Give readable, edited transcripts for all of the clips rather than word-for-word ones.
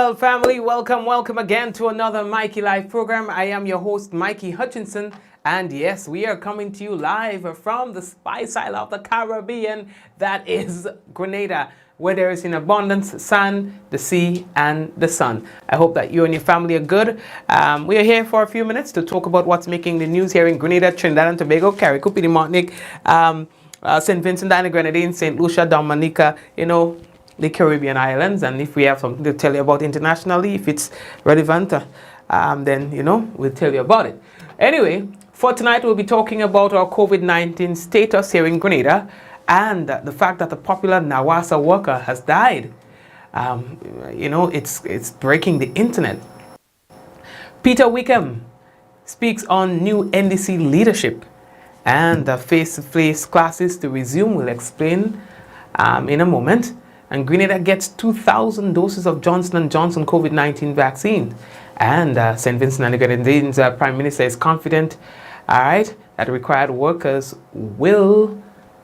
Well, family, welcome again to another Mikey Live program. I am your host, Mikey Hutchinson, and yes, we are coming to you live from the Spice Isle of the Caribbean, that is Grenada, where there is in abundance sun, the sea, and the sun. I hope that you and your family are good. We are here for a few minutes to talk about what's making the news here in Grenada, Trinidad and Tobago, Carriacou, Petite Martinique, St. Vincent and the Grenadines, St. Lucia, Dominica, the Caribbean islands. And if we have something to tell you about internationally, if it's relevant, then, we'll tell you about it. Anyway, for tonight, we'll be talking about our COVID-19 status here in Grenada and the fact that the popular Nawasa worker has died. It's breaking the internet. Peter Wickham speaks on new NDC leadership and face-to-face classes to resume. We'll explain in a moment. And Grenada gets 2,000 doses of Johnson & Johnson COVID-19 vaccine. And St. Vincent and the Grenadines Prime Minister is confident, that required workers will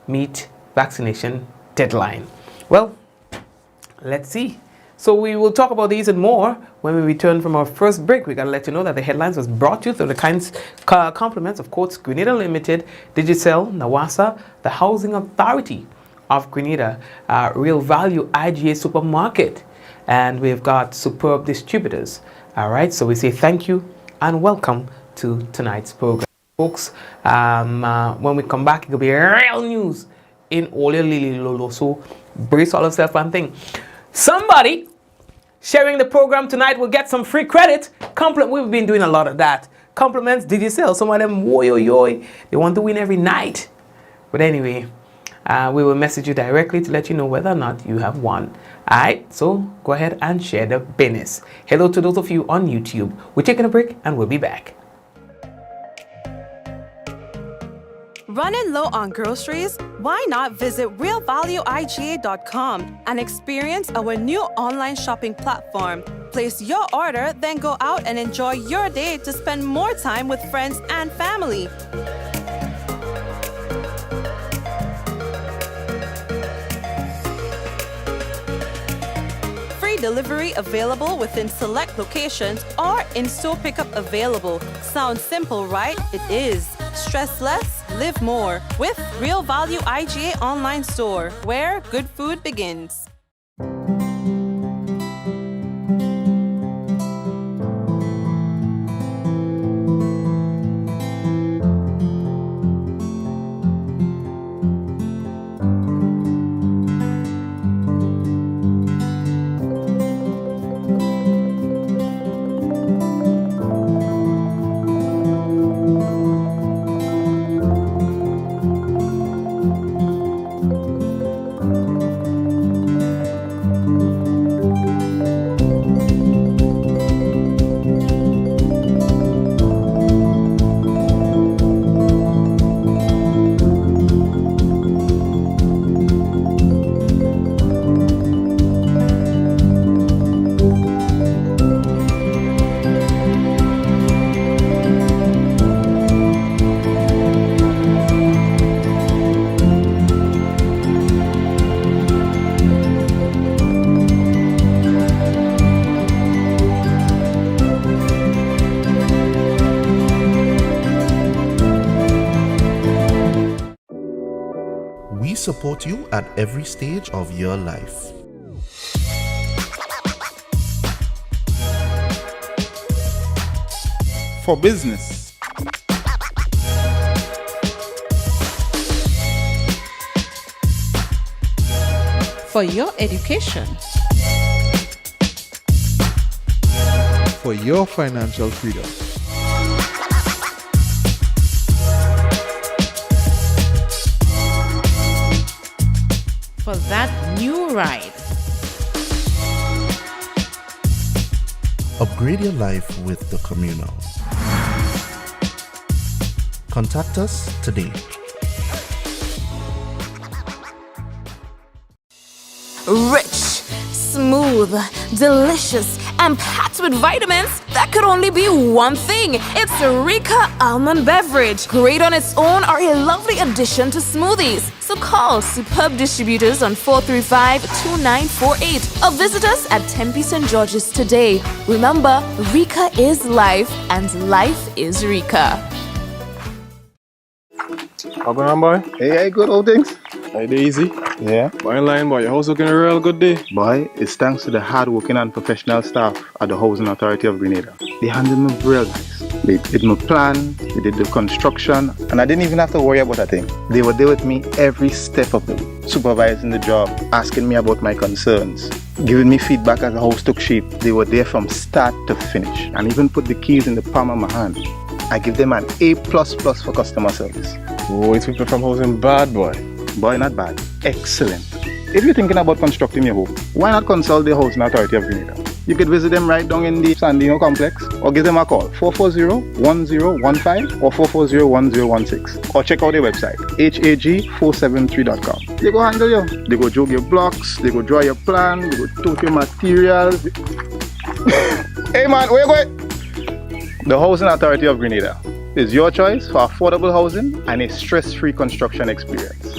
meet vaccination deadline. Well, let's see. So we will talk about these and more when we return from our first break. We got to let you know that the headlines was brought to you through the compliments of Courts Grenada Limited, Digicel, Nawasa, the Housing Authority of Grenada, Real Value IGA Supermarket, and we've got superb distributors. So we say thank you and welcome to tonight's program, folks. When we come back, it'll be real news in all your lily lolo. So brace all yourself and think. Somebody sharing the program tonight will get some free credit. We've been doing a lot of that. Compliments, did you sell? Some of them, they want to win every night. But anyway, we will message you directly to let you know whether or not you have won. Alright, so go ahead and share the business. Hello to those of you on YouTube. We're taking a break and we'll be back. Running low on groceries? Why not visit realvalueiga.com and experience our new online shopping platform? Place your order, then go out and enjoy your day to spend more time with friends and family. Delivery available within select locations or in-store pickup available. Sounds simple, right? It is. Stress less, live more with Real Value IGA online store, where good food begins. Support you at every stage of your life. For business, for your education, for your financial freedom, for that new ride. Upgrade your life with the Communal. Contact us today. Rich, smooth, delicious, and packed with vitamins that could only be one thing. It's Rika Almond Beverage, great on its own or a lovely addition to smoothies. So call Superb Distributors on 435-2948 or visit us at Tempe St. George's today. Remember, Rika is life and life is Rika. How going on, boy? Hey, good old things. Hey, easy. Yeah. Boy, in line, boy. Your house looking a real good day. Boy, it's thanks to the hard-working and professional staff at the Housing Authority of Grenada. They handled me real nice. They did my plan, they did the construction, and I didn't even have to worry about a thing. They were there with me every step of the way, supervising the job, asking me about my concerns, giving me feedback as the house took shape. They were there from start to finish, and even put the keys in the palm of my hand. I give them an A++ for customer service. Oh, it's people from housing bad, boy. Boy, not bad. Excellent. If you're thinking about constructing your home, why not consult the Housing Authority of Grenada? You could visit them right down in the Sandino complex or give them a call 440-1015 or 440-1016 or check out their website hag473.com. They go handle you. They go jog your blocks, they go draw your plan, they go tote your materials. Hey man, where you going? The Housing Authority of Grenada is your choice for affordable housing and a stress-free construction experience.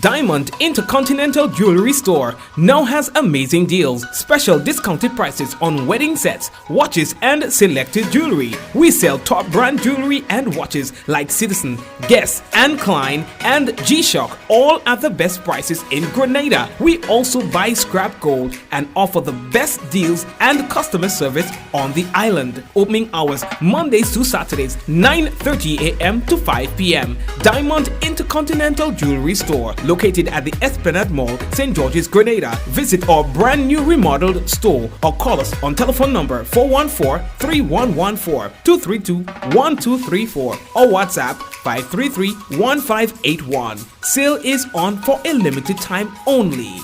Diamond Intercontinental Jewelry Store now has amazing deals, special discounted prices on wedding sets, watches and selected jewelry. We sell top brand jewelry and watches like Citizen, Guess and Klein and G-Shock, all at the best prices in Grenada. We also buy scrap gold and offer the best deals and customer service on the island. Opening hours Mondays to Saturdays, 9:30 a.m. to 5 p.m. Diamond Intercontinental Jewelry Store, located at the Esplanade Mall, St. George's, Grenada. Visit our brand new remodeled store or call us on telephone number 414-3114, 232-1234 or WhatsApp 533-1581. Sale is on for a limited time only.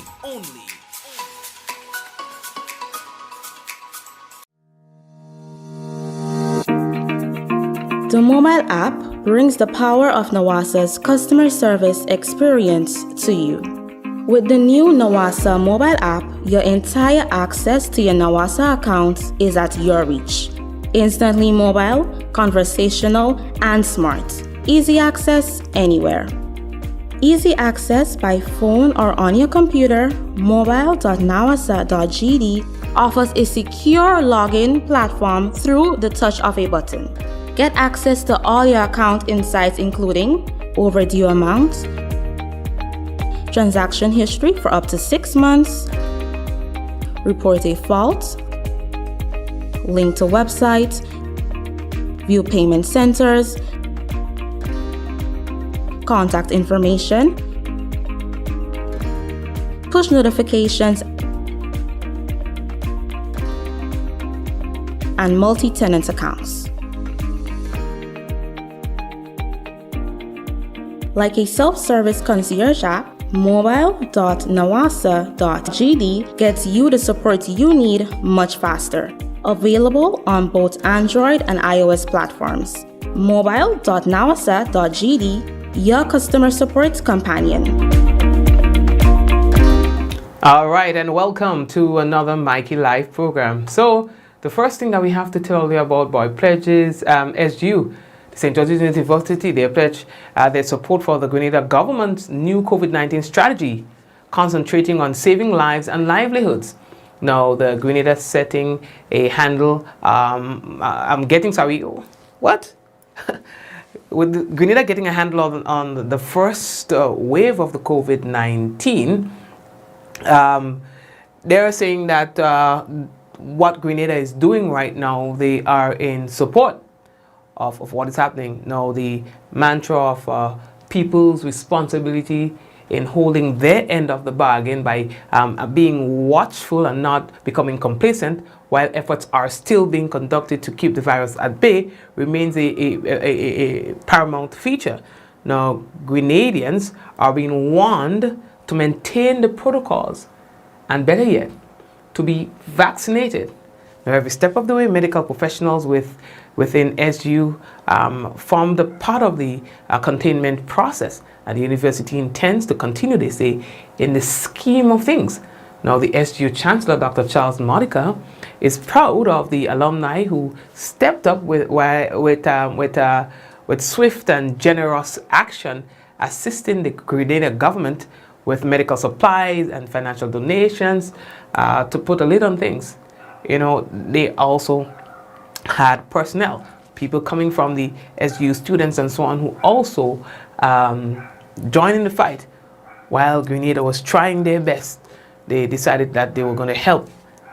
The mobile app brings the power of Nawasa's customer service experience to you. With the new Nawasa mobile app, your entire access to your Nawasa account is at your reach. Instantly mobile, conversational, and smart. Easy access anywhere. Easy access by phone or on your computer, mobile.nawasa.gd offers a secure login platform through the touch of a button. Get access to all your account insights including overdue amounts, transaction history for up to 6 months, report a fault, link to website, view payment centers, contact information, push notifications, and multi-tenant accounts. Like a self-service concierge app, mobile.nawasa.gd gets you the support you need much faster. Available on both Android and iOS platforms. Mobile.nawasa.gd, your customer support companion. All right, and welcome to another Mikey Live program. So, the first thing that we have to tell you about Boy Pledges SGU. St. George's University, they pledge their support for the Grenada government's new COVID-19 strategy, concentrating on saving lives and livelihoods. Now, the Grenada setting a handle, with Grenada getting a handle on the first wave of the COVID-19, they're saying that what Grenada is doing right now, they are in support of what is happening. Now, the mantra of people's responsibility in holding their end of the bargain by being watchful and not becoming complacent while efforts are still being conducted to keep the virus at bay remains a paramount feature. Now, Grenadians are being warned to maintain the protocols and, better yet, to be vaccinated. Now, every step of the way, medical professionals within SGU formed a part of the containment process, and the university intends to continue, they say, in the scheme of things. Now, the SGU Chancellor, Dr. Charles Modica, is proud of the alumni who stepped up with swift and generous action, assisting the Grenada government with medical supplies and financial donations to put a lid on things. You know, they also had personnel, people coming from the SGU students and so on, who also joined in the fight. While Grenada was trying their best, they decided that they were going to help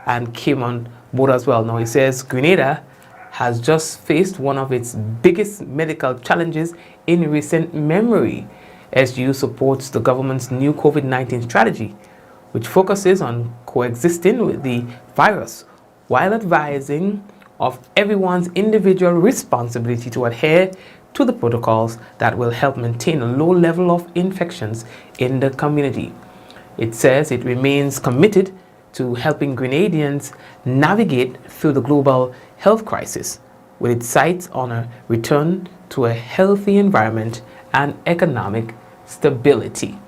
and came on board as well. Now, he says Grenada has just faced one of its biggest medical challenges in recent memory. SGU supports the government's new COVID-19 strategy, which focuses on coexisting with the virus while advising of everyone's individual responsibility to adhere to the protocols that will help maintain a low level of infections in the community. It says it remains committed to helping Grenadians navigate through the global health crisis with its sights on a return to a healthy environment and economic stability.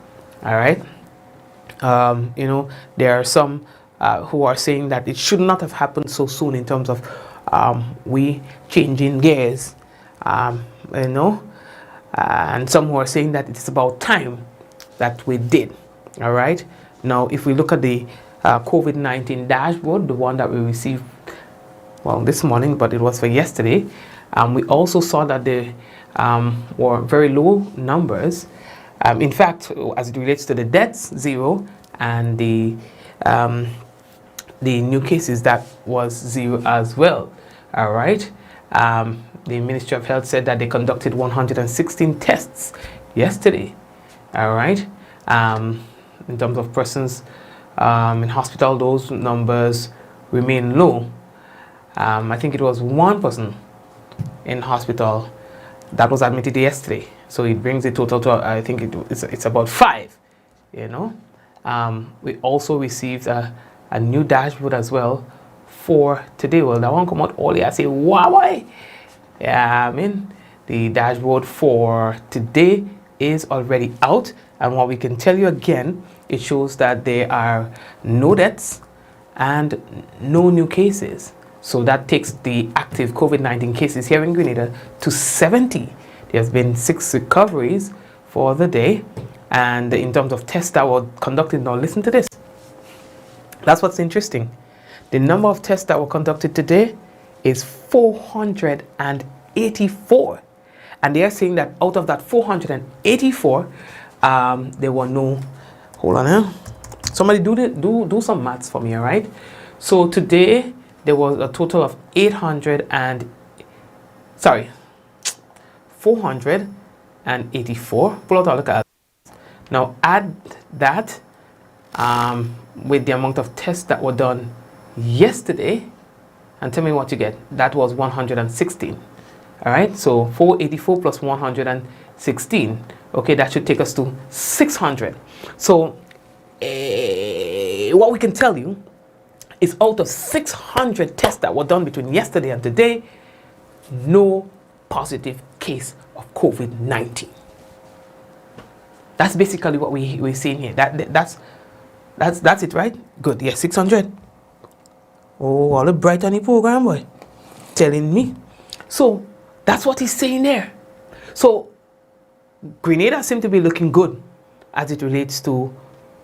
All right. You know, there are some who are saying that it should not have happened so soon in terms of we changing gears, you know, and some who are saying that it's about time that we did. All right. Now, if we look at the COVID-19 dashboard, the one that we received, well, this morning, but it was for yesterday, we also saw that there were very low numbers. In fact, as it relates to the deaths, 0, and the new cases, that was 0 as well. All right. The Ministry of Health said that they conducted 116 tests yesterday. All right. In terms of persons in hospital, those numbers remain low. I think it was one person in hospital that was admitted yesterday. So it brings the total to, I think it's about 5, you know. We also received a new dashboard as well for today. Well, that one come out early. I say, wow, yeah, I mean, the dashboard for today is already out. And what we can tell you again, it shows that there are no deaths and no new cases. So that takes the active COVID-19 cases here in Grenada to 70. There's been 6 recoveries for the day. And in terms of tests that were conducted, now listen to this. That's what's interesting. The number of tests that were conducted today is 484. And they are saying that out of that 484, there were no, hold on here. Somebody do some maths for me, all right? So today, there was a total of 484. Pull out a look at. Now add that with the amount of tests that were done yesterday, and tell me what you get. That was 116. All right, so 484 plus 116. Okay, that should take us to 600. So what we can tell you is out of 600 tests that were done between yesterday and today, no positive case of COVID-19. That's basically what we're seeing here. That's it, right? Good. Yeah, 600. Oh, all the bright on the program, boy. Telling me. So that's what he's saying there. So Grenada seems to be looking good as it relates to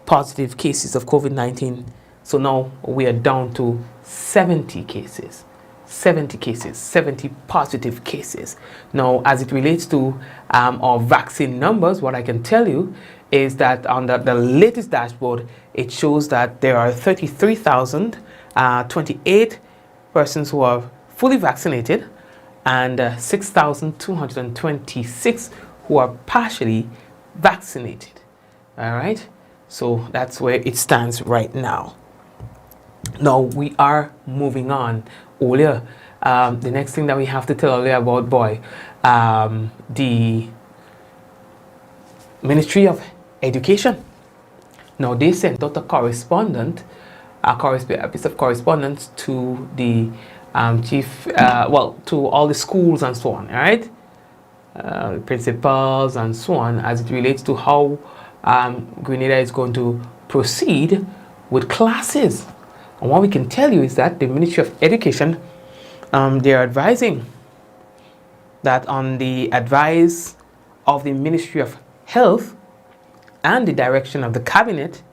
positive cases of COVID-19. So now we are down to 70 cases. 70 cases, 70 positive cases. Now, as it relates to our vaccine numbers, what I can tell you is that on the latest dashboard, it shows that there are 33,028 persons who are fully vaccinated and 6,226 who are partially vaccinated. All right, so that's where it stands right now. Now we are moving on. Earlier, the next thing that we have to tell you about, the Ministry of Education. Now they sent out a piece of correspondence to the chief, to all the schools and so on, all right? Principals and so on, as it relates to how Grenada is going to proceed with classes. And what we can tell you is that the Ministry of Education, they are advising that on the advice of the Ministry of Health and the direction of the Cabinet,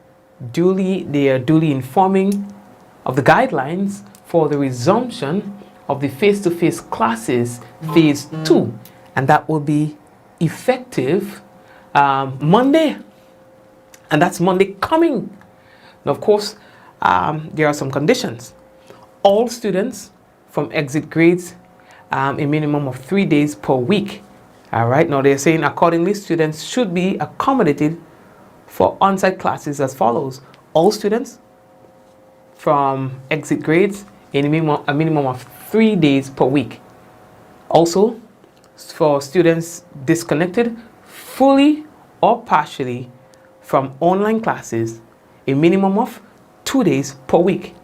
they are duly informing of the guidelines for the resumption of the face-to-face classes phase 2, and that will be effective Monday, and that's Monday coming. Now, of course, there are some conditions. All students from exit grades, a minimum of 3 days per week. All right, now they're saying accordingly, students should be accommodated for on-site classes as follows. All students from exit grades, a minimum of 3 days per week. Also, for students disconnected fully or partially from online classes, a minimum of 2 days per week.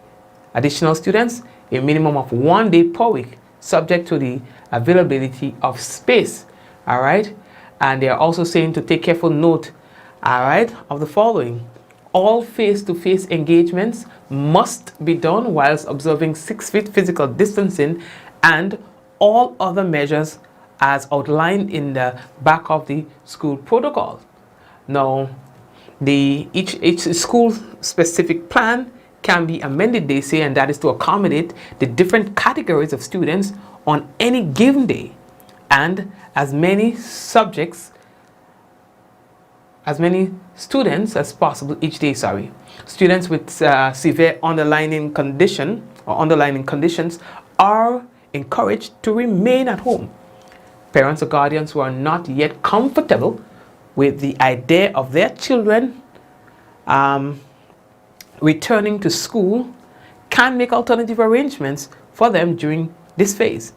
Additional students, a minimum of 1 day per week, subject to the availability of space. All right, and they are also saying to take careful note, all right, of the following. All face-to-face engagements must be done whilst observing 6 feet physical distancing and all other measures as outlined in the back of the school protocol. Now, each school specific plan can be amended, they say, and that is to accommodate the different categories of students on any given day and as many students as possible each day. Students with severe underlying conditions are encouraged to remain at home. Parents or guardians who are not yet comfortable with the idea of their children returning to school can make alternative arrangements for them during this phase.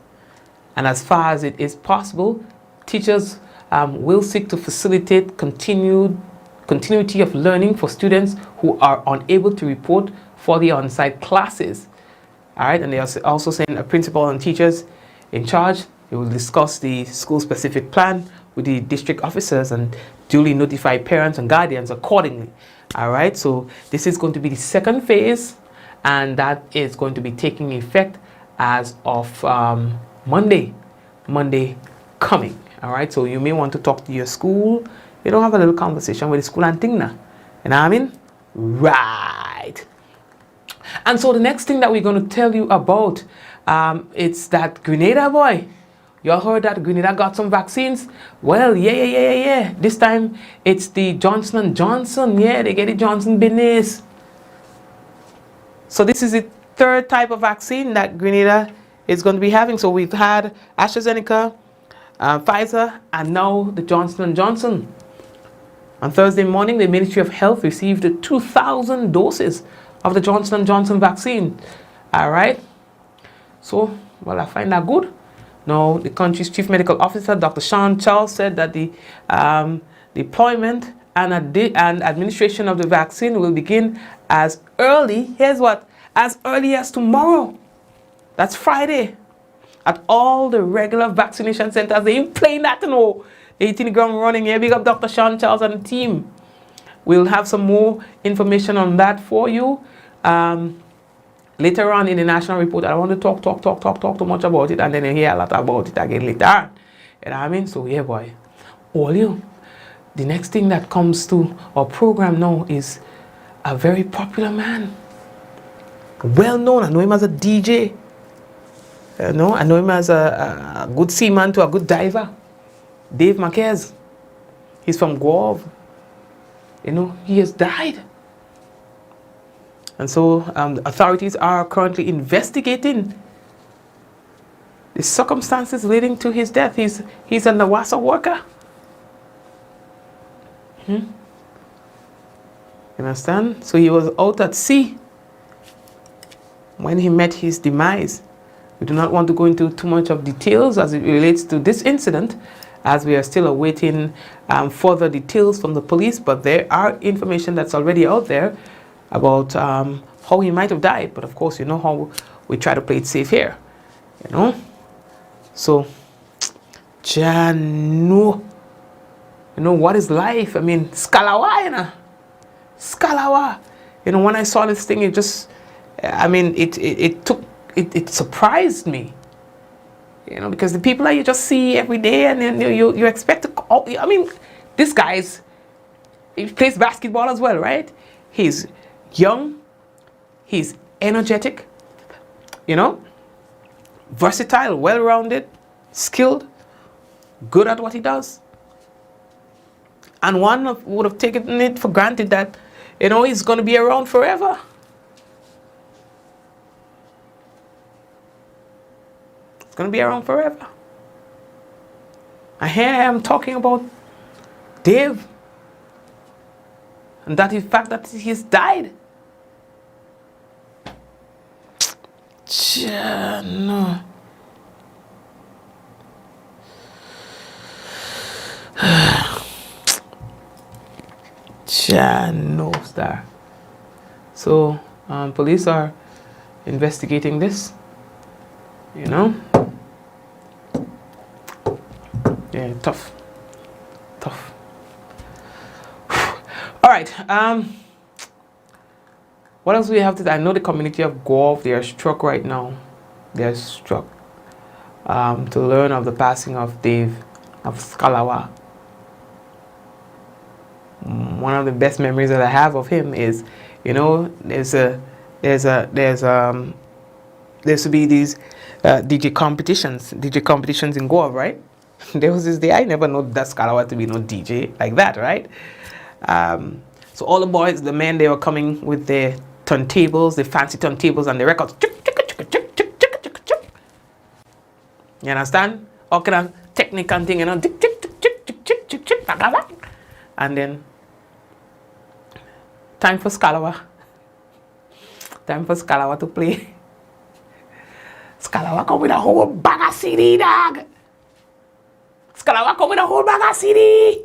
And as far as it is possible, teachers will seek to facilitate continuity of learning for students who are unable to report for the on-site classes. All right, and they are also saying a principal and teachers in charge, they will discuss the school-specific plan with the district officers and duly notify parents and guardians accordingly. All right, so this is going to be the second phase, and that is going to be taking effect as of Monday coming. All right, so you may want to talk to your school. You don't have a little conversation with the school and thing now. You know what I mean? Right. And so the next thing that we're going to tell you about, it's that Grenada boy. Y'all heard that Grenada got some vaccines? Well, yeah. This time it's the Johnson & Johnson. Yeah, they get the Johnson business. So this is the third type of vaccine that Grenada is going to be having. So we've had AstraZeneca, Pfizer, and now the Johnson & Johnson. On Thursday morning, the Ministry of Health received 2,000 doses of the Johnson & Johnson vaccine. All right. So, well, I find that good. Now, the country's chief medical officer, Dr. Sean Charles, said that the deployment and administration of the vaccine will begin as early, here's what, as early as tomorrow. That's Friday. At all the regular vaccination centers. They ain't playing that, you know. They hitting the ground running here. Big up Dr. Sean Charles and the team. We'll have some more information on that for you later on in the national report. I don't want to talk too much about it, and then you hear a lot about it again later on. You know what I mean? So yeah, boy. All you. The next thing that comes to our program now is a very popular man. Well known. I know him as a DJ. I know him as a good seaman to a good diver. Dave Marquez. He's from Guave. You know, he has died. And so the authorities are currently investigating the circumstances leading to his death. He's a Nawasa worker. You understand? So he was out at sea when he met his demise. We do not want to go into too much of details as it relates to this incident, as we are still awaiting further details from the police, but there are information that's already out there about how he might have died. But of course, you know how we try to play it safe here, you know. So, Jano, you know, what is life? I mean, Scalawa, you know. Scalawa. You know, when I saw this thing, it just, I mean, it surprised me. You know, because the people that you just see every day, and then you expect to, I mean, this guy's, he plays basketball as well, right? He's young, he's energetic, you know, versatile, well-rounded, skilled, good at what he does. And one would have taken it for granted that, you know, he's going to be around forever. It's going to be around forever. And here I am talking about Dave. And that is the fact that he's died. No. No star. So police are investigating this. You know. Yeah, tough. All right. What else do we have to do? I know the community of Gulf, they are struck right now. They are struck to learn of the passing of Dave of Scalawa. One of the best memories that I have of him is, you know, there used to be these DJ competitions in Goa, right? There was this day, I never know that Scalawa to be no DJ like that, right? So all the boys, the men, they were coming with their turntables, the fancy turntables and the records. You understand? All kind of technique and thing, you know. And then time for Scalawa. Time for Scalawa to play. Scalawa come with a whole bag of CD, dog. Scalawa come with a whole bag of CD.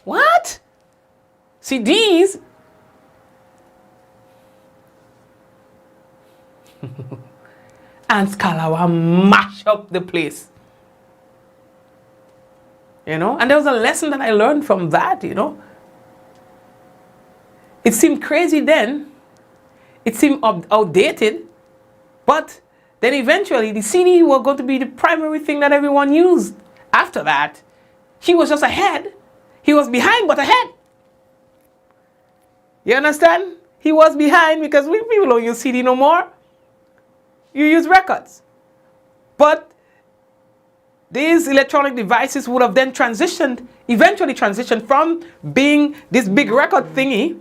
What? CDs? And Scalawa mash up the place. You know? And there was a lesson that I learned from that, you know. It seemed crazy then. It seemed outdated. But then eventually the CD was going to be the primary thing that everyone used. After that, he was just ahead. He was behind but ahead. You understand? He was behind because people don't use CD no more. You use records. But these electronic devices would have then eventually transitioned from being this big record thingy,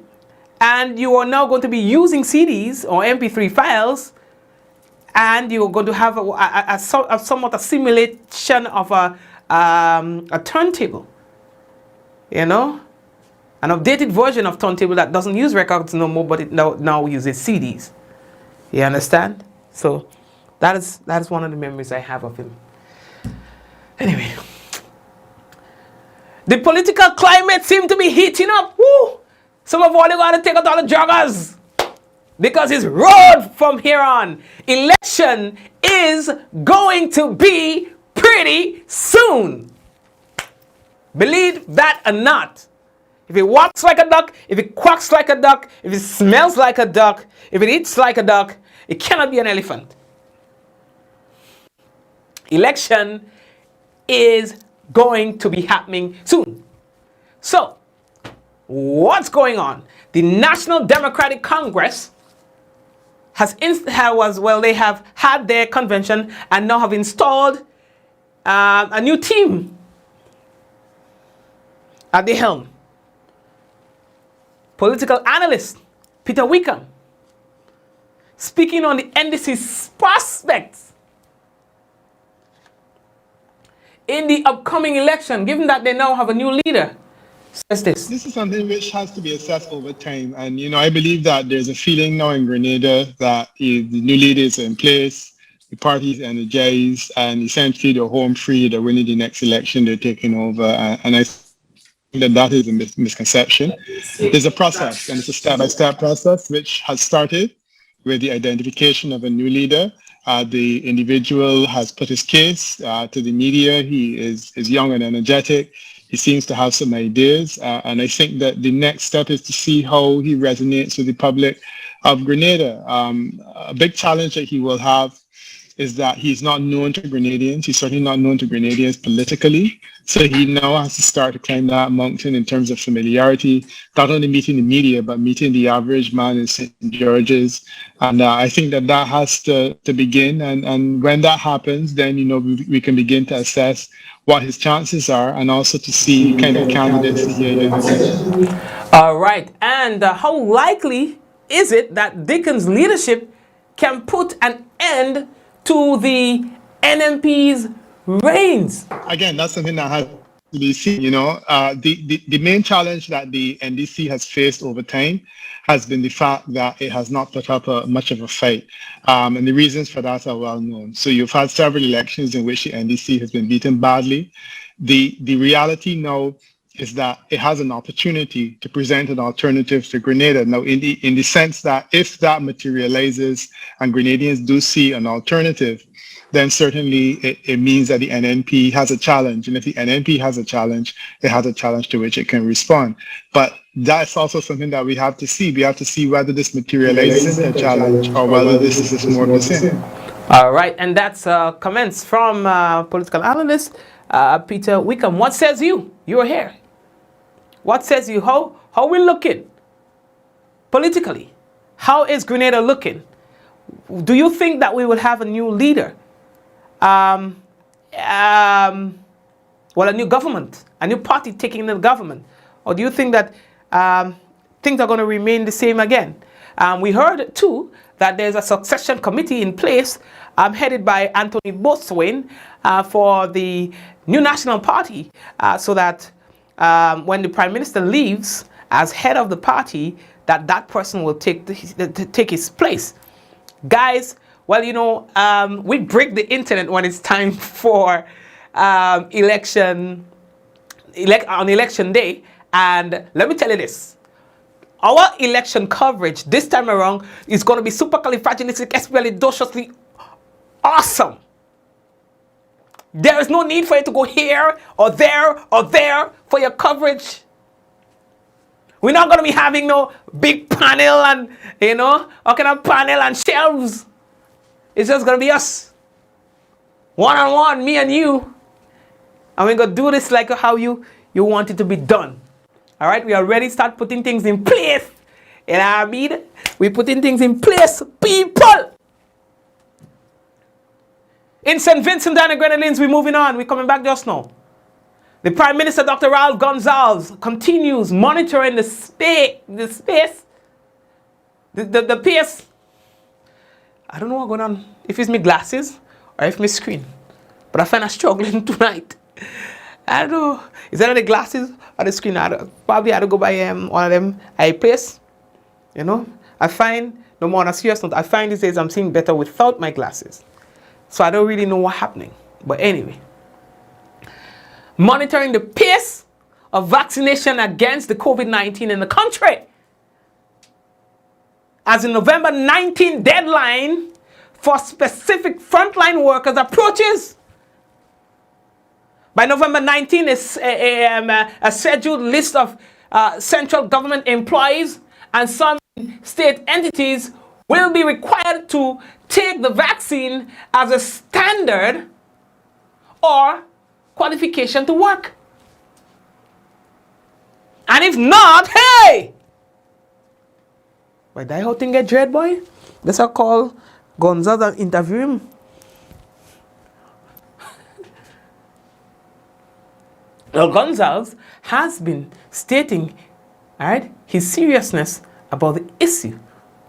and you are now going to be using CDs or MP3 files, and you're going to have somewhat a simulation of a turntable. You know? An updated version of turntable that doesn't use records no more, but it now uses CDs. You understand? So that is one of the memories I have of him. Anyway, the political climate seems to be heating up. Woo! Some of all they got to take out all the joggers because it's road from here on. Election is going to be pretty soon. Believe that or not. If it walks like a duck, if it quacks like a duck, if it smells like a duck, if it eats like a duck, it cannot be an elephant. Election is going to be happening soon. So, what's going on? The National Democratic Congress they have had their convention and now have installed a new team at the helm. Political analyst Peter Wickham speaking on the NDC's prospects in the upcoming election, given that they now have a new leader, says this. This is something which has to be assessed over time. And, you know, I believe that there's a feeling now in Grenada that the new leaders are in place, the party is energized, and essentially they're home free, they're winning the next election, they're taking over. And I think that is a misconception. There's a process, and it's a step-by-step process which has started with the identification of a new leader. The individual has put his case to the media. He is young and energetic. He seems to have some ideas, and I think that the next step is to see how he resonates with the public of Grenada. A big challenge that he will have is that he's not known to Grenadians. He's certainly not known to Grenadians politically. So he now has to start to climb that mountain in terms of familiarity, not only meeting the media, but meeting the average man in St. George's. And I think that that has to begin. And when that happens, then, we can begin to assess what his chances are and also to see kind of candidates he identifies. All right. And how likely is it that Dickens' leadership can put an end to the NMP's reigns? Again, that's something that has to be seen. The main challenge that the NDC has faced over time has been the fact that it has not put up much of a fight. And the reasons for that are well known. So you've had several elections in which the NDC has been beaten badly. The reality now is that it has an opportunity to present an alternative to Grenada. Now, in the sense that if that materializes and Grenadians do see an alternative, then certainly it means that the NNP has a challenge. And if the NNP has a challenge, it has a challenge to which it can respond. But that's also something that we have to see. We have to see whether this materializes into a challenge or whether this is just more of the same. All right, and that's comments from political analyst Peter Wickham. What says you? You're here. What says you? How we looking politically? How is Grenada looking? Do you think that we will have a new leader? Well, a new government, a new party taking the government? Or do you think that things are going to remain the same again? We heard, too, that there's a succession committee in place headed by Anthony Bothwell for the new National Party so that when the Prime Minister leaves as head of the party, that person will take his place. Guys, well, we break the internet when it's time for on election day. And let me tell you this. Our election coverage this time around is going to be supercalifragilisticexpialidociously awesome. There is no need for you to go here or there for your coverage. We're not going to be having no big panel and, all kind of panel and shelves. It's just going to be us. One-on-one, me and you. And we're going to do this like how you want it to be done. All right? We already start putting things in place. You know what I mean? We're putting things in place, people. In St. Vincent and the Grenadines, we're moving on. We're coming back just now. The Prime Minister, Dr. Ralph Gonsalves, continues monitoring the pace. I don't know what's going on, if it's my glasses or if my screen. But I find I'm struggling tonight. I don't know. Is that the glasses or the screen? Probably I had to go by one of them eye place. I find, no more on a serious note, I find these days I'm seeing better without my glasses. So I don't really know what's happening. But anyway. Monitoring the pace of vaccination against the COVID-19 in the country. As the November 19 deadline for specific frontline workers approaches. By November 19, a scheduled list of central government employees and some state entities will be required to take the vaccine as a standard or qualification to work. And if not, hey! Why that whole thing get dread, boy? Let's call Gonzalez and interview him. Well, Gonzalez has been stating, his seriousness about the issue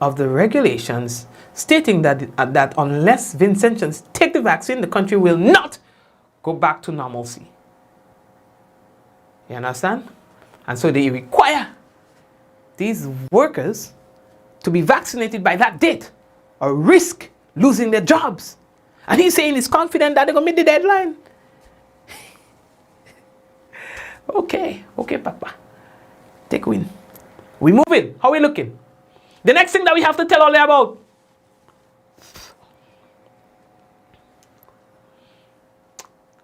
of the regulations, stating that unless Vincentians take the vaccine, the country will not go back to normalcy. You understand? And so they require these workers to be vaccinated by that date or risk losing their jobs. And he's saying he's confident that they're going to meet the deadline. Okay, Papa. Take win. We moving. How we looking? The next thing that we have to tell all about.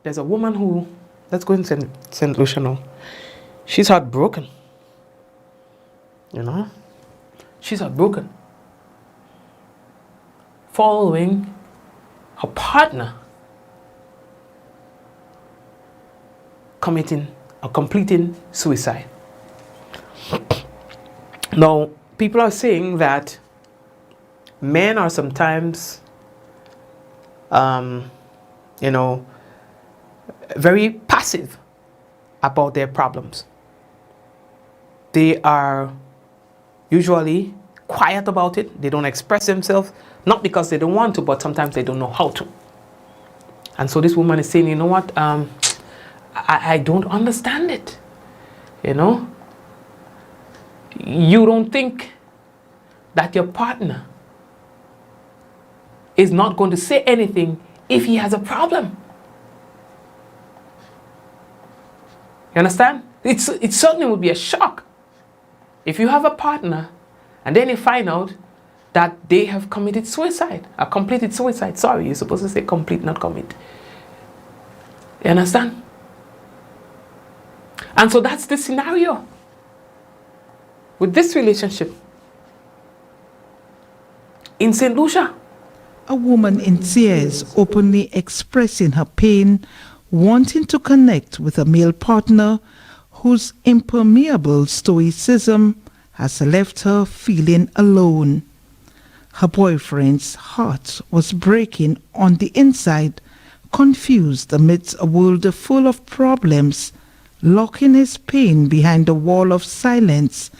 There's a woman who let's go in St. Lucia now. She's heartbroken. You know? She's heartbroken. Following her partner committing or completing suicide. Now, people are saying that men are sometimes, very passive about their problems. They are usually quiet about it. They don't express themselves, not because they don't want to, but sometimes they don't know how to. And so this woman is saying, you know what, I don't understand it. You know, you don't think that your partner is not going to say anything if he has a problem. You understand? It certainly would be a shock if you have a partner and then you find out that they have committed suicide, or completed suicide. Sorry, you're supposed to say complete, not commit. You understand? And so that's the scenario with this relationship in St. Lucia. A woman in tears openly expressing her pain, wanting to connect with a male partner whose impermeable stoicism has left her feeling alone. Her boyfriend's heart was breaking on the inside, confused amidst a world full of problems, locking his pain behind a wall of silence,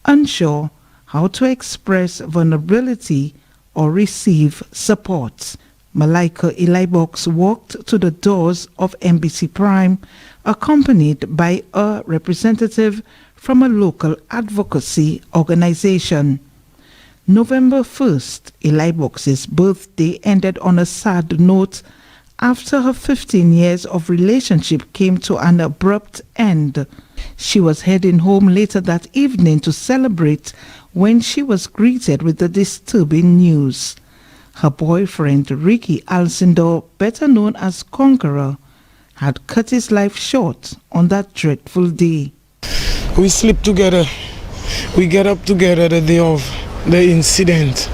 unsure how to express vulnerability or receive support. Malaika Elibox walked to the doors of MBC Prime, accompanied by a representative from a local advocacy organization. November 1st, Elibox's birthday ended on a sad note after her 15 years of relationship came to an abrupt end. She was heading home later that evening to celebrate when she was greeted with the disturbing news. Her boyfriend, Ricky Alcindor, better known as Conqueror, had cut his life short on that dreadful day. We sleep together. We get up together the day of the incident.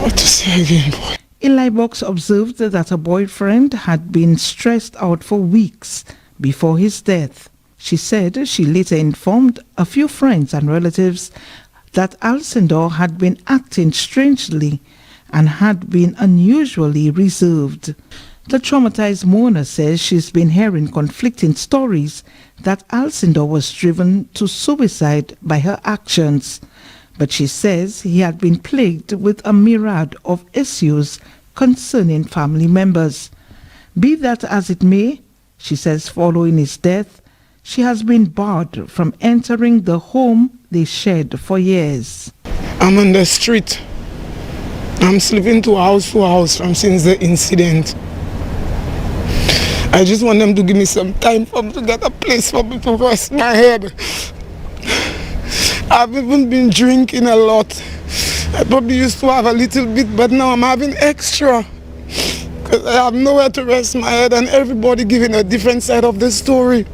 What to say again, boy? Elibox observed that her boyfriend had been stressed out for weeks before his death. She said she later informed a few friends and relatives that Alcindor had been acting strangely and had been unusually reserved. The traumatized mourner says she's been hearing conflicting stories that Alcindor was driven to suicide by her actions, but she says he had been plagued with a myriad of issues concerning family members. Be that as it may, she says following his death, she has been barred from entering the home they shared for years. I'm on the street. I'm sleeping to house from since the incident. I just want them to give me some time for me to get a place for me to rest my head. I've even been drinking a lot. I probably used to have a little bit, but now I'm having extra. Because I have nowhere to rest my head and everybody giving a different side of the story.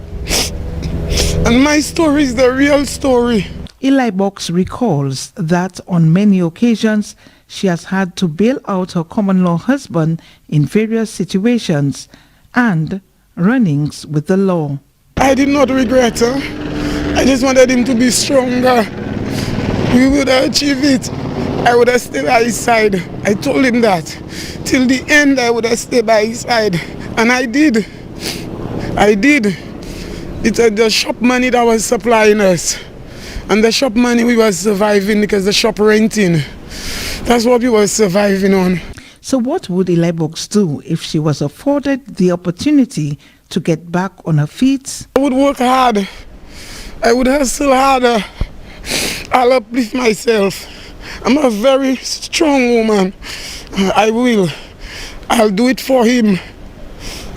And my story is the real story. Elibox recalls that on many occasions she has had to bail out her common-law husband in various situations and run-ins with the law. I did not regret her. I just wanted him to be stronger. We would achieve it. I would have stayed by his side. I told him that. Till the end I would have stayed by his side. And I did. It's the shop money that was supplying us. And the shop money we were surviving because the shop renting. That's what we were surviving on. So what would Elibox do if she was afforded the opportunity to get back on her feet? I would work hard. I would hustle harder. I'll uplift myself. I'm a very strong woman. I will. I'll do it for him.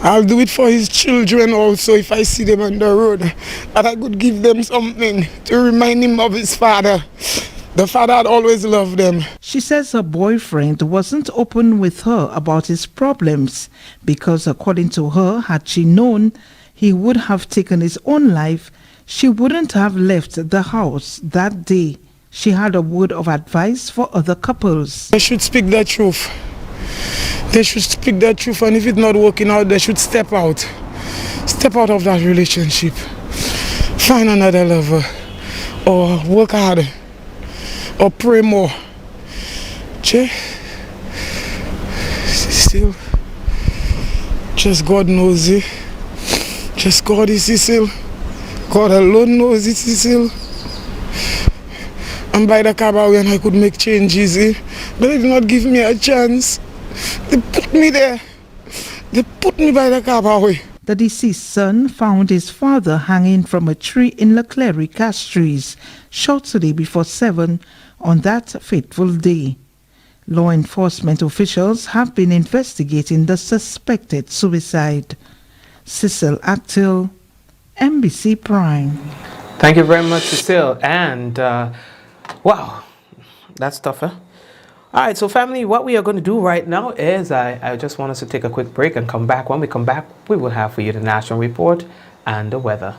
I'll do it for his children also if I see them on the road. That I could give them something to remind him of his father. The father had always loved them. She says her boyfriend wasn't open with her about his problems because, according to her, had she known he would have taken his own life, she wouldn't have left the house that day. She had a word of advice for other couples. They should speak the truth. They should speak the truth, and if it's not working out, they should step out. Step out of that relationship. Find another lover, or work harder, or pray more. Still, just God knows it. Just God is Cecil. God alone knows it, Cecil. And by the Kaaba when I could make changes, but they did not give me a chance. They put me there. They put me by the Kaaba way. The deceased son found his father hanging from a tree in Leclerc Castries shortly before 7 on that fateful day. Law enforcement officials have been investigating the suspected suicide. Cecil Actil, NBC Prime. Thank you very much, Cecile. And wow, that's tougher. All right, so family, what we are going to do right now is I just want us to take a quick break and come back. When we come back, we will have for you the national report and the weather.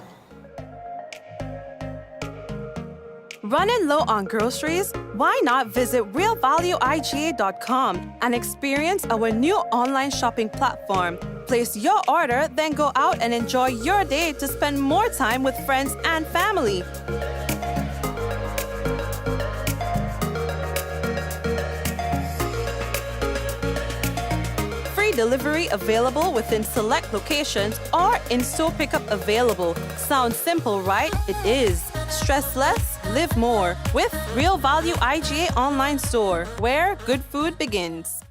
Running low on groceries? Why not visit realvalueiga.com and experience our new online shopping platform? Place your order, then go out and enjoy your day to spend more time with friends and family. Free delivery available within select locations or in-store pickup available. Sounds simple, right? It is. Stress less, live more with Real Value IGA online store, where good food begins.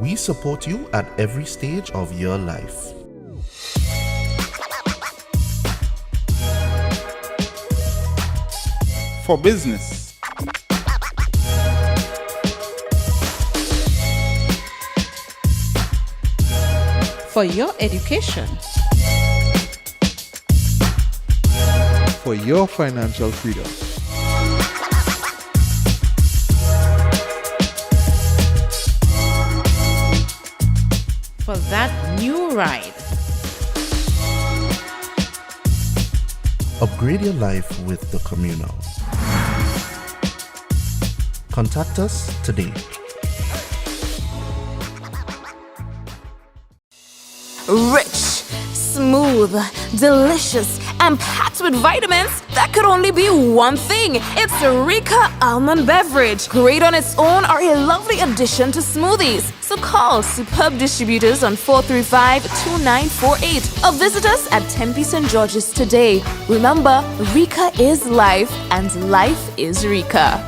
We support you at every stage of your life. For business. For your education. For your financial freedom. For that new ride. Upgrade your life with the Communal. Contact us today. Rich, smooth, delicious, and packed with vitamins that could only be one thing. It's Rika Almond Beverage. Great on its own or a lovely addition to smoothies. So call Superb Distributors on 435-2948 or visit us at Tempe St. George's today. Remember, Rika is life and life is Rika.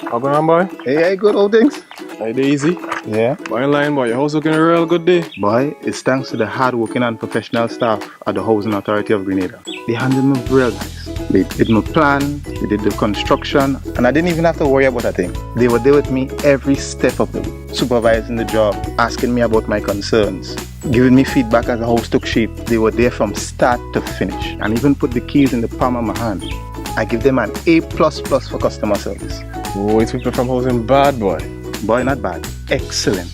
How going on, boy? Hey, good old things. Hey, Daisy. Yeah. Boy, in line, boy. Your house looking a real good day. Boy, it's thanks to the hard-working and professional staff at the Housing Authority of Grenada. They handled me real nice. They did my plan, they did the construction, and I didn't even have to worry about a thing. They were there with me every step of the way, supervising the job, asking me about my concerns, giving me feedback as the house took shape. They were there from start to finish, and even put the keys in the palm of my hand. I give them an A++ for customer service. Boys, people from housing bad, boy. Boy, not bad. Excellent.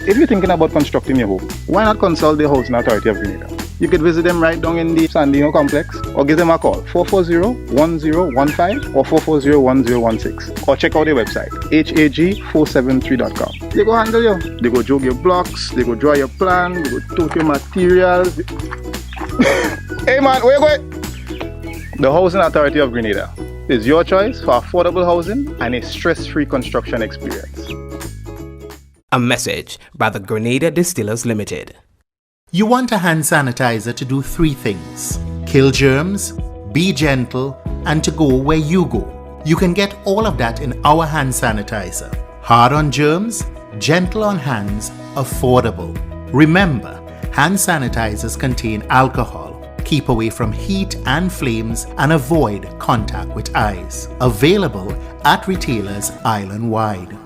If you're thinking about constructing your home, why not consult the Housing Authority of Grenada? You could visit them right down in the Sandino complex or give them a call 440-1015 or 440-1016 or check out their website hag473.com. They go handle you. They go jog your blocks, they go draw your plan, they go tote your materials. Hey man, where you going? The Housing Authority of Grenada is your choice for affordable housing and a stress-free construction experience. A message by the Grenada Distillers Limited. You want a hand sanitizer to do 3 things: kill germs, be gentle, and to go where you go. You can get all of that in our hand sanitizer. Hard on germs, gentle on hands, affordable. Remember, hand sanitizers contain alcohol. Keep away from heat and flames and avoid contact with eyes. Available at retailers island-wide.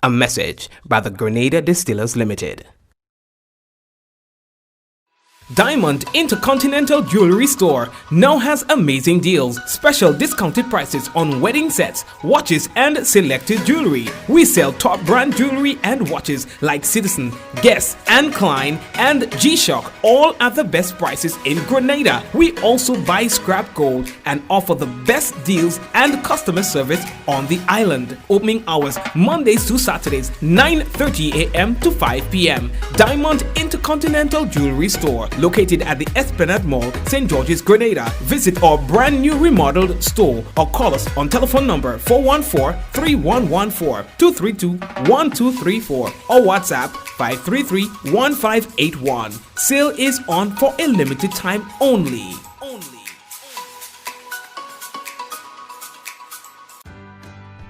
A message by the Grenada Distillers Limited. Diamond Intercontinental Jewelry Store now has amazing deals, special discounted prices on wedding sets, watches and selected jewelry. We sell top brand jewelry and watches like Citizen, Guess and Klein and G-Shock, all at the best prices in Grenada. We also buy scrap gold and offer the best deals and customer service on the island. Opening hours Mondays to Saturdays 9:30 a.m. to 5 p.m. Diamond Intercontinental Jewelry Store, located at the Esplanade Mall, St. George's, Grenada. Visit our brand new remodeled store or call us on telephone number 414-3114, 232-1234 or WhatsApp 533-1581. Sale is on for a limited time only.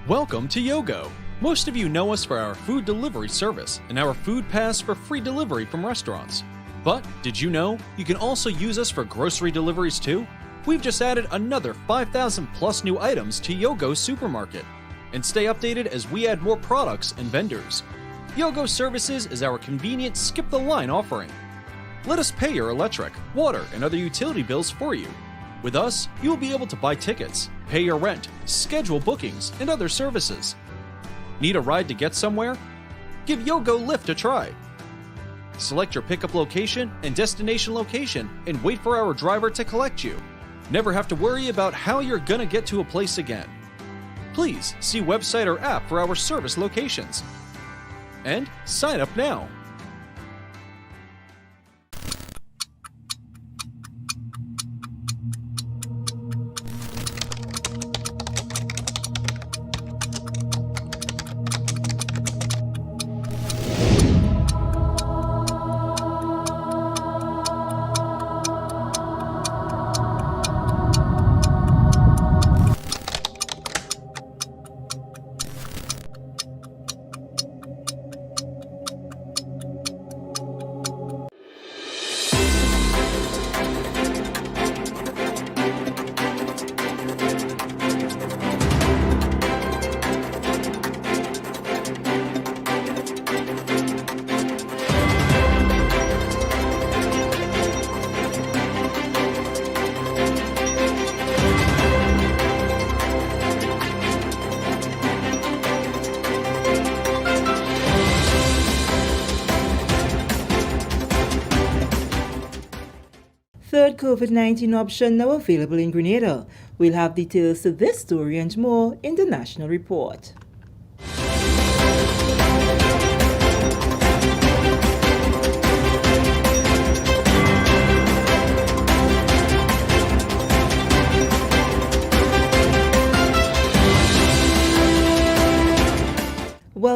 Welcome to Yogo. Most of you know us for our food delivery service and our food pass for free delivery from restaurants. But did you know you can also use us for grocery deliveries too? We've just added another 5,000 plus new items to Yogo's supermarket. And stay updated as we add more products and vendors. Yogo Services is our convenient skip the line offering. Let us pay your electric, water, and other utility bills for you. With us, you will be able to buy tickets, pay your rent, schedule bookings, and other services. Need a ride to get somewhere? Give Yogo Lyft a try. Select your pickup location and destination location and wait for our driver to collect you. Never have to worry about how you're gonna get to a place again. Please see website or app for our service locations. And sign up now. Third COVID-19 option now available in Grenada. We'll have details to this story and more in the National Report.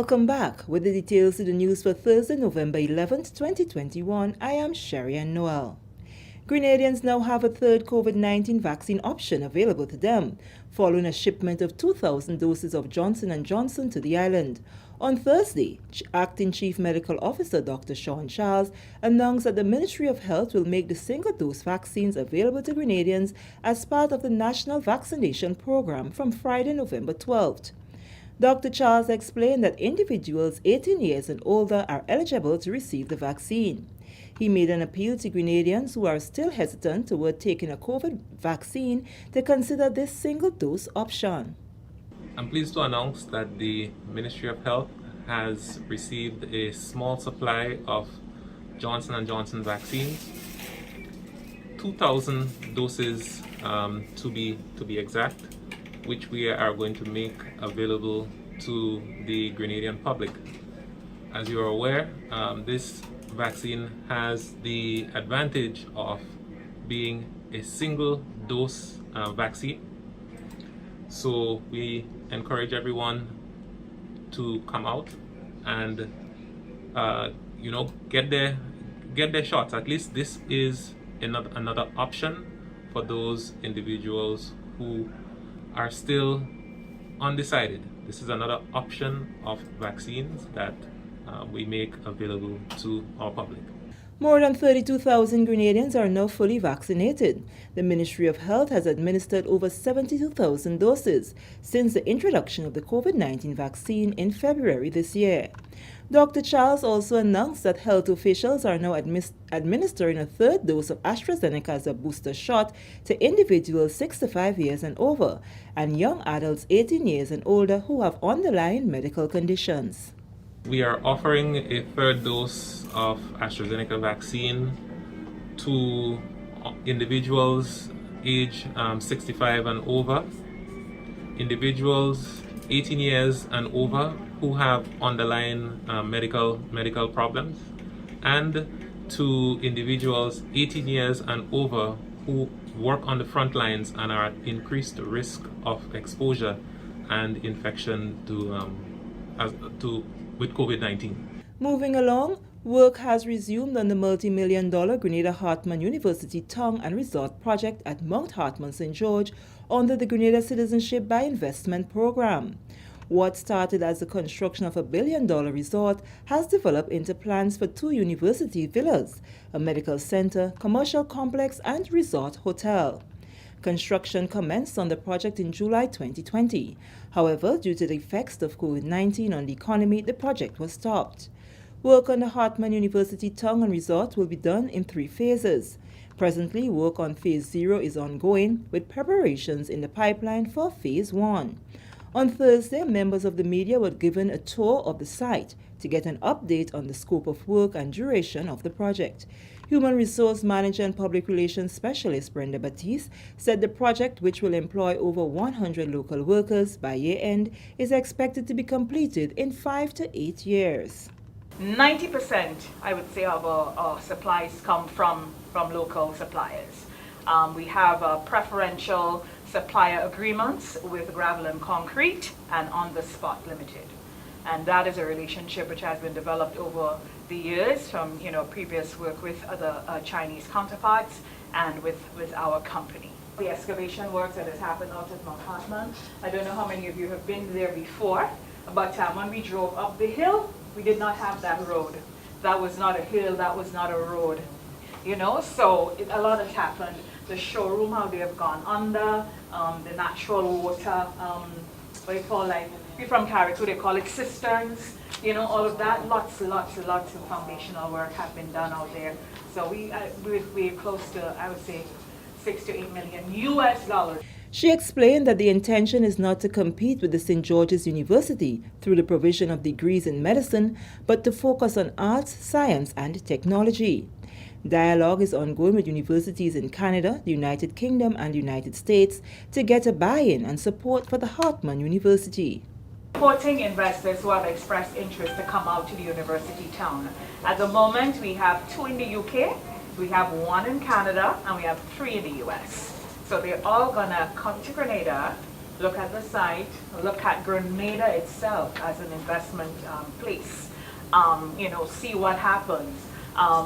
Welcome back. With the details to the news for Thursday, November 11th, 2021, I am Sherry Ann Noel. Grenadians now have a third COVID-19 vaccine option available to them, following a shipment of 2,000 doses of Johnson & Johnson to the island. On Thursday, Acting Chief Medical Officer Dr. Sean Charles announced that the Ministry of Health will make the single-dose vaccines available to Grenadians as part of the National Vaccination Program from Friday, November 12th. Dr. Charles explained that individuals 18 years and older are eligible to receive the vaccine. He made an appeal to Grenadians who are still hesitant toward taking a COVID vaccine to consider this single-dose option. I'm pleased to announce that the Ministry of Health has received a small supply of Johnson & Johnson vaccines, 2,000 doses to be exact, which we are going to make available to the Grenadian public. As you are aware, this vaccine has the advantage of being a single dose vaccine. So we encourage everyone to come out and get their shots. At least this is another option for those individuals who are still undecided. This is another option of vaccines that we make available to our public. More than 32,000 Grenadians are now fully vaccinated. The Ministry of Health has administered over 72,000 doses since the introduction of the COVID-19 vaccine in February this year. Dr. Charles also announced that health officials are now administering a third dose of AstraZeneca as a booster shot to individuals 65 years and over, and young adults 18 years and older who have underlying medical conditions. We are offering a third dose of AstraZeneca vaccine to individuals age 65 and over, individuals 18 years and over who have underlying medical problems, and to individuals 18 years and over who work on the front lines and are at increased risk of exposure and infection with COVID-19. Moving along, work has resumed on the multi-million-dollar Grenada Hartman University Town and Resort project at Mount Hartman St. George under the Grenada Citizenship by Investment program. What started as the construction of a billion-dollar resort has developed into plans for 2 university villas, a medical center, commercial complex, and resort hotel. Construction commenced on the project in July 2020. However, due to the effects of COVID-19 on the economy, the project was stopped. Work on the Hartman University Town and Resort will be done in 3 phases. Presently, work on Phase 0 is ongoing, with preparations in the pipeline for Phase 1. On Thursday, members of the media were given a tour of the site to get an update on the scope of work and duration of the project. Human Resource Manager and Public Relations Specialist Brenda Batiste said the project, which will employ over 100 local workers by year-end, is expected to be completed in 5 to 8 years. 90%, I would say, of our supplies come from local suppliers. We have preferential supplier agreements with Gravel and Concrete and On The Spot Limited. And that is a relationship which has been developed over the years from previous work with other Chinese counterparts and with our company. The excavation work that has happened out at Mount Hartman, I don't know how many of you have been there before, but when we drove up the hill, we did not have that road. That was not a hill, that was not a road. So a lot has happened. The showroom, how they have gone under, the natural water, what do you call, like, we're from Carrick, they call it cisterns, all of that, lots of foundational work have been done out there. So we're close to, I would say, $6 to $8 million US. She explained that the intention is not to compete with the St. George's University through the provision of degrees in medicine, but to focus on arts, science, and technology. Dialogue is ongoing with universities in Canada, the United Kingdom, and the United States to get a buy-in and support for the Hartman University. Supporting investors who have expressed interest to come out to the university town. At the moment, we have 2 in the UK, we have 1 in Canada, and we have 3 in the US. So they're all gonna come to Grenada, look at the site, look at Grenada itself as an investment place, see what happens.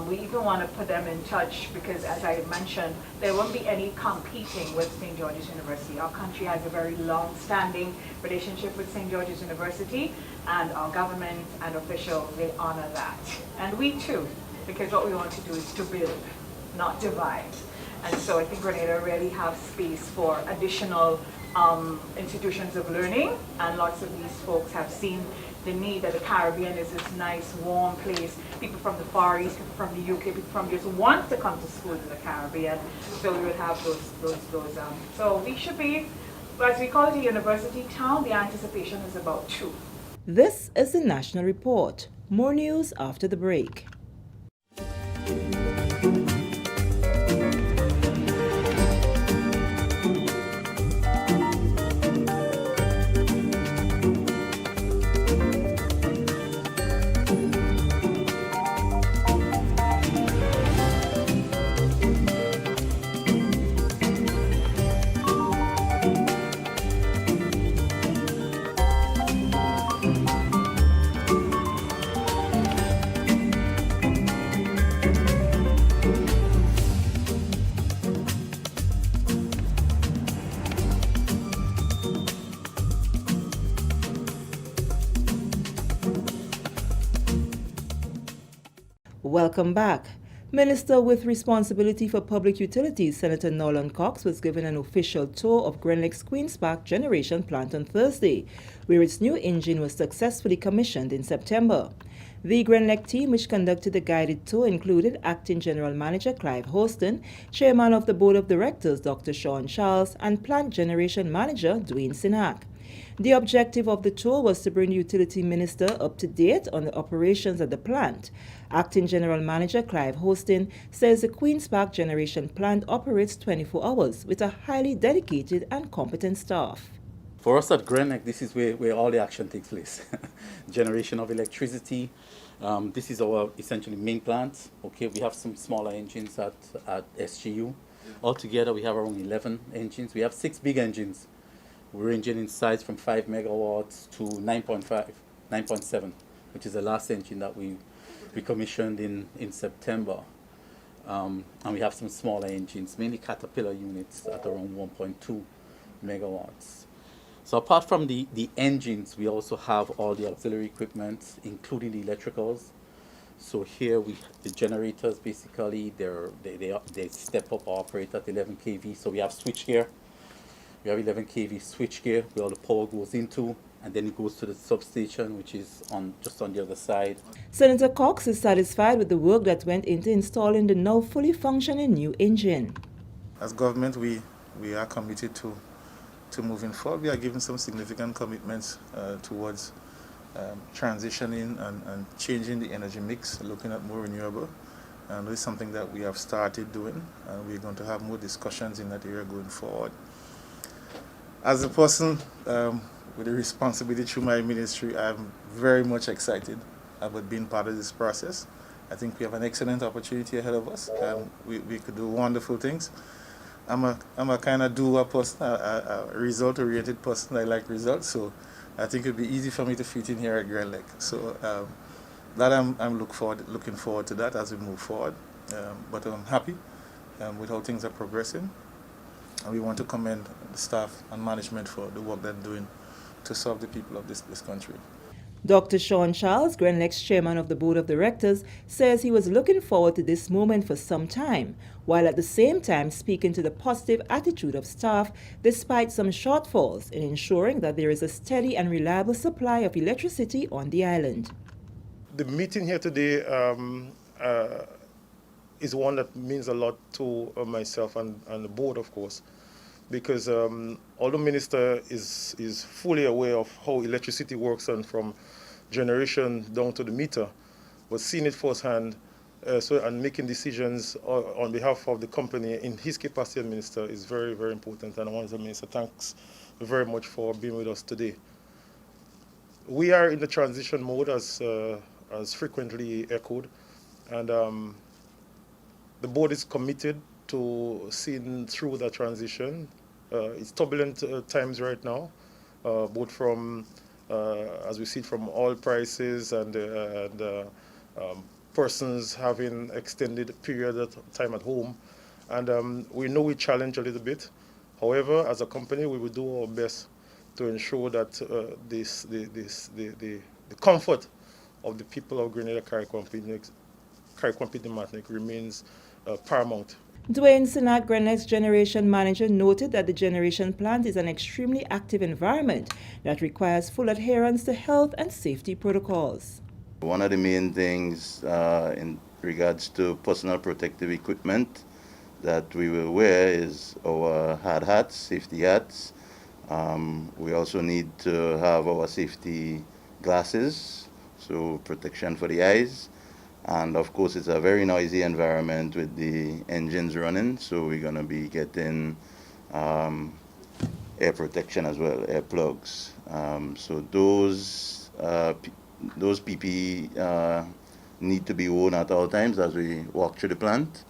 We even want to put them in touch because, as I mentioned, there won't be any competing with St. George's University. Our country has a very long-standing relationship with St. George's University, and our government and officials, they honor that. And we too, because what we want to do is to build, not divide. And so I think Grenada really have space for additional institutions of learning, and lots of these folks have seen the need that the Caribbean is this nice, warm place. People from the Far East, people from the UK, people from just want to come to school in the Caribbean. So we would have those. So we should be, as we call it, a university town. The anticipation is about 2. This is the National Report. More news after the break. Welcome back. Minister with responsibility for public utilities, Senator Nolan Cox, was given an official tour of Grenlake's Queen's Park generation plant on Thursday, where its new engine was successfully commissioned in September. The Grenlake team, which conducted the guided tour, included Acting General Manager Clive Houston, Chairman of the Board of Directors Dr. Sean Charles, and Plant Generation Manager Dwayne Sinak. The objective of the tour was to bring the utility minister up to date on the operations at the plant. Acting General Manager Clive Houston says the Queen's Park generation plant operates 24 hours with a highly dedicated and competent staff. For us at Grenlake, this is where all the action takes place. Generation of electricity. This is our essentially main plant. Okay, we have some smaller engines at SGU. Altogether, we have around 11 engines. We have 6 big engines. We're ranging in size from 5 megawatts to 9.7, which is the last engine that we commissioned in September. And we have some smaller engines, mainly Caterpillar units at around 1.2 megawatts. So apart from the engines, we also have all the auxiliary equipment, including the electricals. So here the generators basically they step up or operate at 11 kV. So we have switchgear. We have 11 kV switchgear where all the power goes into, and then it goes to the substation, which is just on the other side. Senator Cox is satisfied with the work that went into installing the now fully functioning new engine. As government, we are committed to moving forward. We are giving some significant commitments towards transitioning and changing the energy mix, looking at more renewable. And this is something that we have started doing, and we're going to have more discussions in that area going forward. As a person with a responsibility through my ministry, I'm very much excited about being part of this process. I think we have an excellent opportunity ahead of us. We could do wonderful things. I'm a kind of doer person, a result-oriented person. I like results, so I think it'd be easy for me to fit in here at Grenlake. So that I'm looking forward to that as we move forward. But I'm happy with how things are progressing. And we want to commend the staff and management for the work they're doing to serve the people of this country. Dr. Sean Charles, Grenlake's chairman of the board of directors, says he was looking forward to this moment for some time, while at the same time speaking to the positive attitude of staff despite some shortfalls in ensuring that there is a steady and reliable supply of electricity on the island. The meeting here today is one that means a lot to myself and the board, of course, because although the minister is fully aware of how electricity works and from generation down to the meter, but seeing it firsthand and making decisions on behalf of the company in his capacity as minister is very, very important. And I want to say, Minister, thanks very much for being with us today. We are in the transition mode, as frequently echoed, and the board is committed to seeing through that transition it's turbulent times right now, both from, as we see it, from oil prices and persons having extended period of time at home. And we know we challenge a little bit. However, as a company, we will do our best to ensure that the comfort of the people of Grenada, Carriacou, Martinique remains paramount. Dwayne Sinat, Grenada's generation manager, noted that the generation plant is an extremely active environment that requires full adherence to health and safety protocols. One of the main things in regards to personal protective equipment that we will wear is our hard hats, safety hats. We also need to have our safety glasses, so protection for the eyes. And of course, it's a very noisy environment with the engines running, so we're going to be getting air protection as well, air plugs. So those PPE need to be worn at all times as we walk through the plant.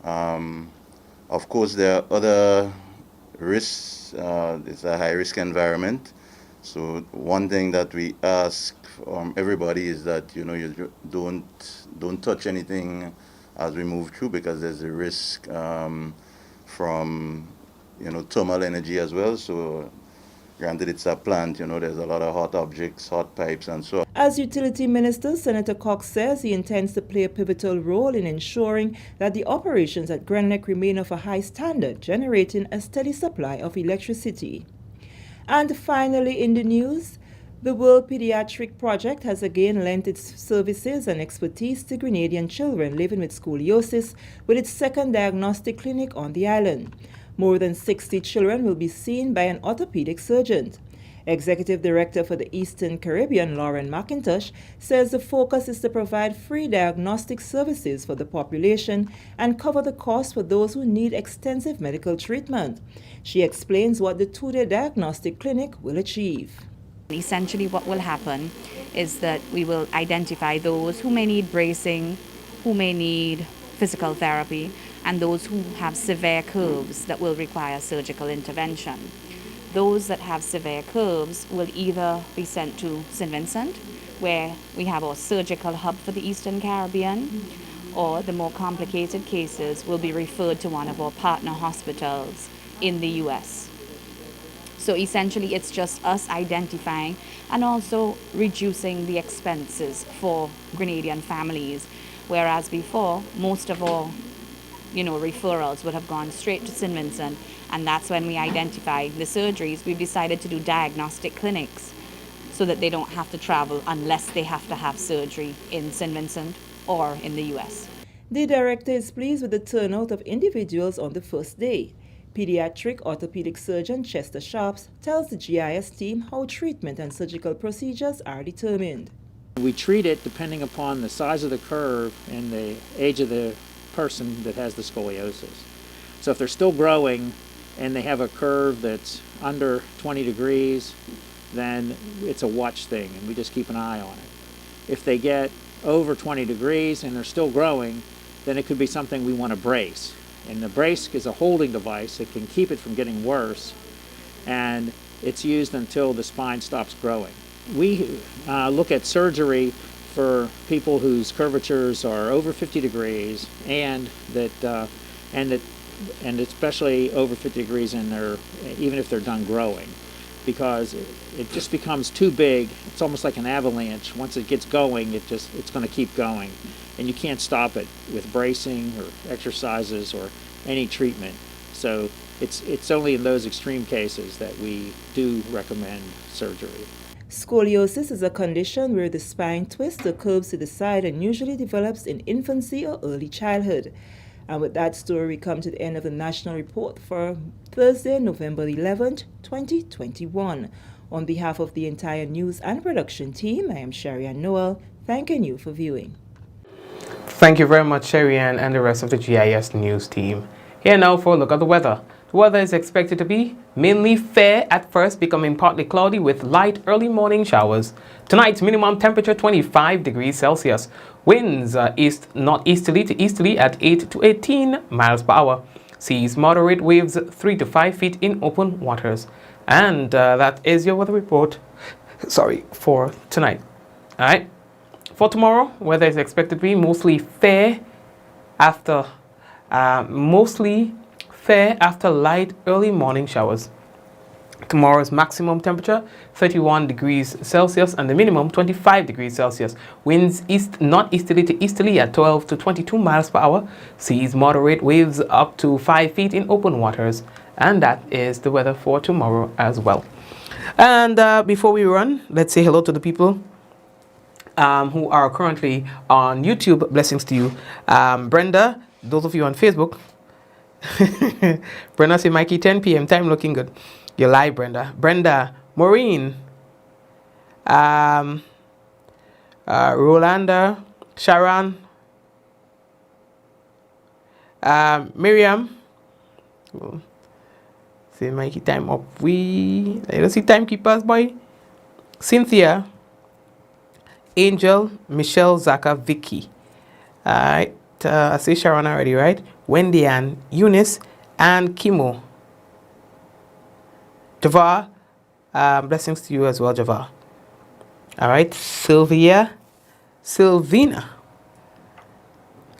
Of course, there are other risks. It's a high-risk environment. So one thing that we ask from everybody is that you don't touch anything as we move through, because there's a risk from thermal energy as well. So granted, it's a plant, there's a lot of hot objects, hot pipes, and so on. As Utility Minister, Senator Cox says he intends to play a pivotal role in ensuring that the operations at Grenada remain of a high standard, generating a steady supply of electricity. And finally in the news, the World Pediatric Project has again lent its services and expertise to Grenadian children living with scoliosis with its second diagnostic clinic on the island. More than 60 children will be seen by an orthopedic surgeon. Executive Director for the Eastern Caribbean, Lauren McIntosh, says the focus is to provide free diagnostic services for the population and cover the cost for those who need extensive medical treatment. She explains what the two-day diagnostic clinic will achieve. Essentially what will happen is that we will identify those who may need bracing, who may need physical therapy, and those who have severe curves that will require surgical intervention. Those that have severe curves will either be sent to St. Vincent, where we have our surgical hub for the Eastern Caribbean, or the more complicated cases will be referred to one of our partner hospitals in the US. So essentially it's just us identifying and also reducing the expenses for Grenadian families, whereas before most of our referrals would have gone straight to St. Vincent, and that's when we identify the surgeries. We've decided to do diagnostic clinics so that they don't have to travel unless they have to have surgery in St. Vincent or in the US. The director is pleased with the turnout of individuals on the first day. Pediatric orthopedic surgeon Chester Sharps tells the GIS team how treatment and surgical procedures are determined. We treat it depending upon the size of the curve and the age of the person that has the scoliosis. So if they're still growing and they have a curve that's under 20 degrees, then it's a watch thing and we just keep an eye on it. If they get over 20 degrees and they're still growing, then it could be something we want to brace. And the brace is a holding device that can keep it from getting worse, and it's used until the spine stops growing. We look at surgery for people whose curvatures are over 50 degrees and especially over 50 degrees in even if they're done growing, because it just becomes too big. It's almost like an avalanche. Once it gets going, it's going to keep going, and you can't stop it with bracing or exercises or any treatment. So it's only in those extreme cases that we do recommend surgery. Scoliosis is a condition where the spine twists or curves to the side and usually develops in infancy or early childhood. And with that story, we come to the end of the national report for Thursday, November 11th, 2021. On behalf of the entire news and production team, I am Sherry-Ann Noel, thanking you for viewing. Thank you very much, Sherry-Ann, and the rest of the GIS news team. Here now for a look at the weather. The weather is expected to be mainly fair at first, becoming partly cloudy with light early morning showers. Tonight's minimum temperature 25 degrees Celsius. Winds northeasterly to easterly at 8 to 18 miles per hour. Seas moderate, waves 3 to 5 feet in open waters. And that is your weather report. Sorry, for tonight. All right. For tomorrow, weather is expected to be mostly fair after light early morning showers. Tomorrow's maximum temperature 31 degrees Celsius and the minimum 25 degrees Celsius. Winds northeasterly to easterly at 12 to 22 miles per hour. Seas moderate, waves up to 5 feet in open waters. And that is the weather for tomorrow as well. And before we run, let's say hello to the people who are currently on YouTube. Blessings to you. Brenda, those of you on Facebook. Brenda say, Mikey, 10 p.m. time looking good. You're live, Brenda. Brenda, Maureen, Rolanda, Sharon, Miriam. Say, Mikey, time up. Let's see timekeepers, boy. Cynthia, Angel, Michelle, Zaka, Vicky. All right. I say Sharon already, right? Wendy Ann, Eunice, and Kimo. Javar, blessings to you as well, Javar. All right, Sylvina,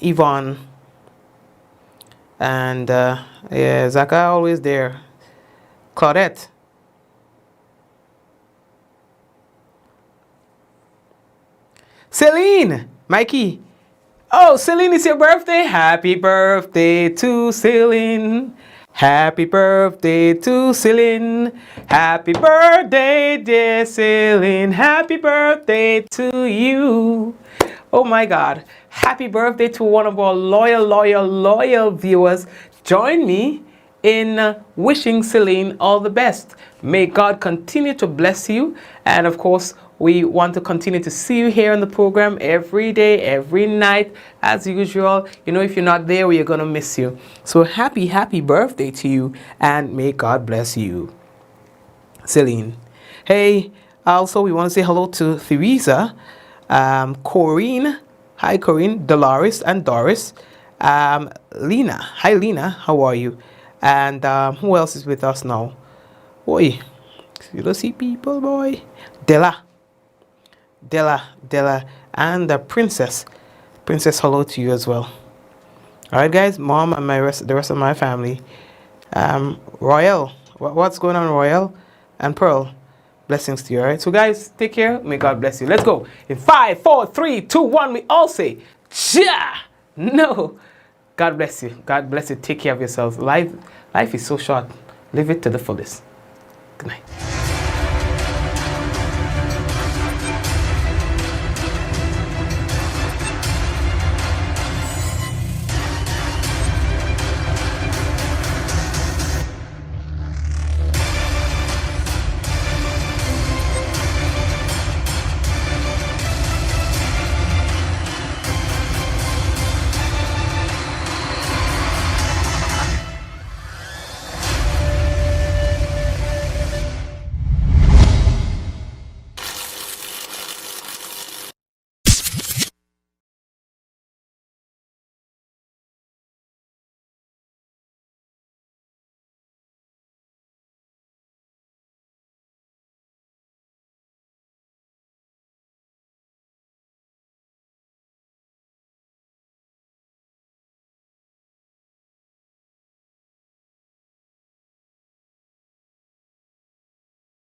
Yvonne, and yeah, Zaka always there. Claudette, Celine, Mikey. Oh, Celine, it's your birthday. Happy birthday to Celine. Happy birthday to Celine. Happy birthday, dear Celine. Happy birthday to you. Oh my God. Happy birthday to one of our loyal viewers. Join me in wishing Celine all the best. May God continue to bless you. And of course, we want to continue to see you here on the program every day, every night, as usual. You know, if you're not there, we're going to miss you. So happy birthday to you, and may God bless you. Celine. Hey, also we want to say hello to Theresa, Corinne. Hi, Corinne, Dolores, and Doris. Lena. Hi, Lena. How are you? And who else is with us now? Boy, you don't see people, boy. Della, and the Princess. Princess, hello to you as well. All right, guys, Mom and the rest of my family. Royal, what's going on, Royal? And Pearl, blessings to you, all right? So, guys, take care. May God bless you. Let's go. In 5, 4, 3, 2, 1, we all say, ja! No. God bless you. God bless you. Take care of yourselves. Life is so short. Live it to the fullest. Good night.